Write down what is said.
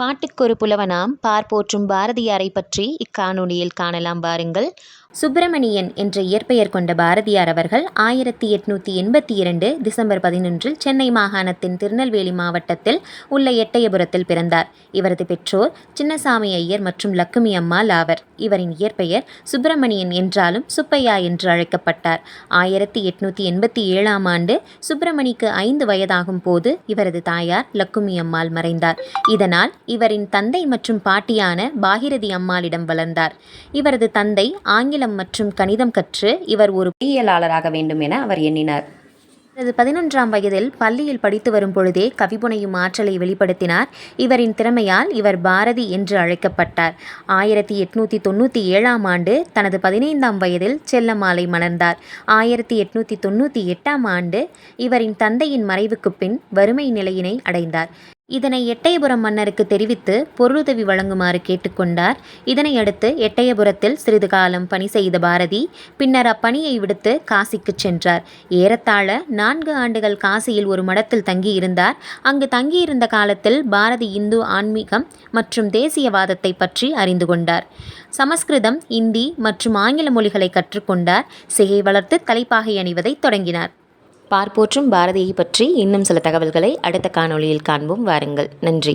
பாட்டுக்கு ஒரு புலவனாம் போற்றும் பாரதியாரை பற்றி இக்காணொளியில் காணலாம் வாருங்கள். சுப்பிரமணியன் என்ற இயற்பெயர் கொண்ட பாரதியார் அவர்கள் 1882 டிசம்பர் 11 சென்னை மாகாணத்தின் திருநெல்வேலி மாவட்டத்தில் உள்ள எட்டயபுரத்தில் பிறந்தார். இவரது பெற்றோர் சின்னசாமி ஐயர் மற்றும் லக்குமி அம்மாள் ஆவர். இவரின் இயற்பெயர் சுப்பிரமணியன் என்றாலும் சுப்பையா என்று அழைக்கப்பட்டார். 1887 ஆண்டு சுப்பிரமணிக்கு 5 வயதாகும் போது இவரது தாயார் லக்குமி அம்மாள் மறைந்தார். இதனால் இவரின் தந்தை மற்றும் பாட்டியான பாகிரதி அம்மாளிடம் வளர்ந்தார். இவரது தந்தை ஆங்கிலம் மற்றும் கணிதம் கற்று இவர் ஒரு பொறியியலாளராக வேண்டும் என அவர் எண்ணினார். இவரது 11ஆம் வயதில் பள்ளியில் படித்து வரும் பொழுதே கவிபுனையும் ஆற்றலை வெளிப்படுத்தினார். இவரின் திறமையால் இவர் பாரதி என்று அழைக்கப்பட்டார். 1897 ஆண்டு தனது 15ஆம் வயதில் செல்லம்மாளை மணந்தார். 1898 ஆண்டு இவரின் தந்தையின் மறைவுக்கு பின் வறுமை நிலையினை அடைந்தார். இதனை எட்டயபுரம் மன்னருக்கு தெரிவித்து பொருளுதவி வழங்குமாறு கேட்டுக்கொண்டார். இதனையடுத்து எட்டயபுரத்தில் சிறிது காலம் பணி செய்த பாரதி பின்னர் அப்பணியை விடுத்து காசிக்கு சென்றார். ஏறத்தாழ 4 ஆண்டுகள் காசியில் ஒரு மடத்தில் தங்கியிருந்தார். அங்கு தங்கியிருந்த காலத்தில் பாரதி இந்து ஆன்மீகம் மற்றும் தேசியவாதத்தை பற்றி அறிந்து கொண்டார். சமஸ்கிருதம், இந்தி மற்றும் ஆங்கில மொழிகளை கற்றுக்கொண்டார். சிகை வளர்த்து தலைப்பாகை அணிவதை தொடங்கினார். போற்றும் பாரதியை பற்றி இன்னும் சில தகவல்களை அடுத்த காணொளியில் காண்போம் வாருங்கள். நன்றி.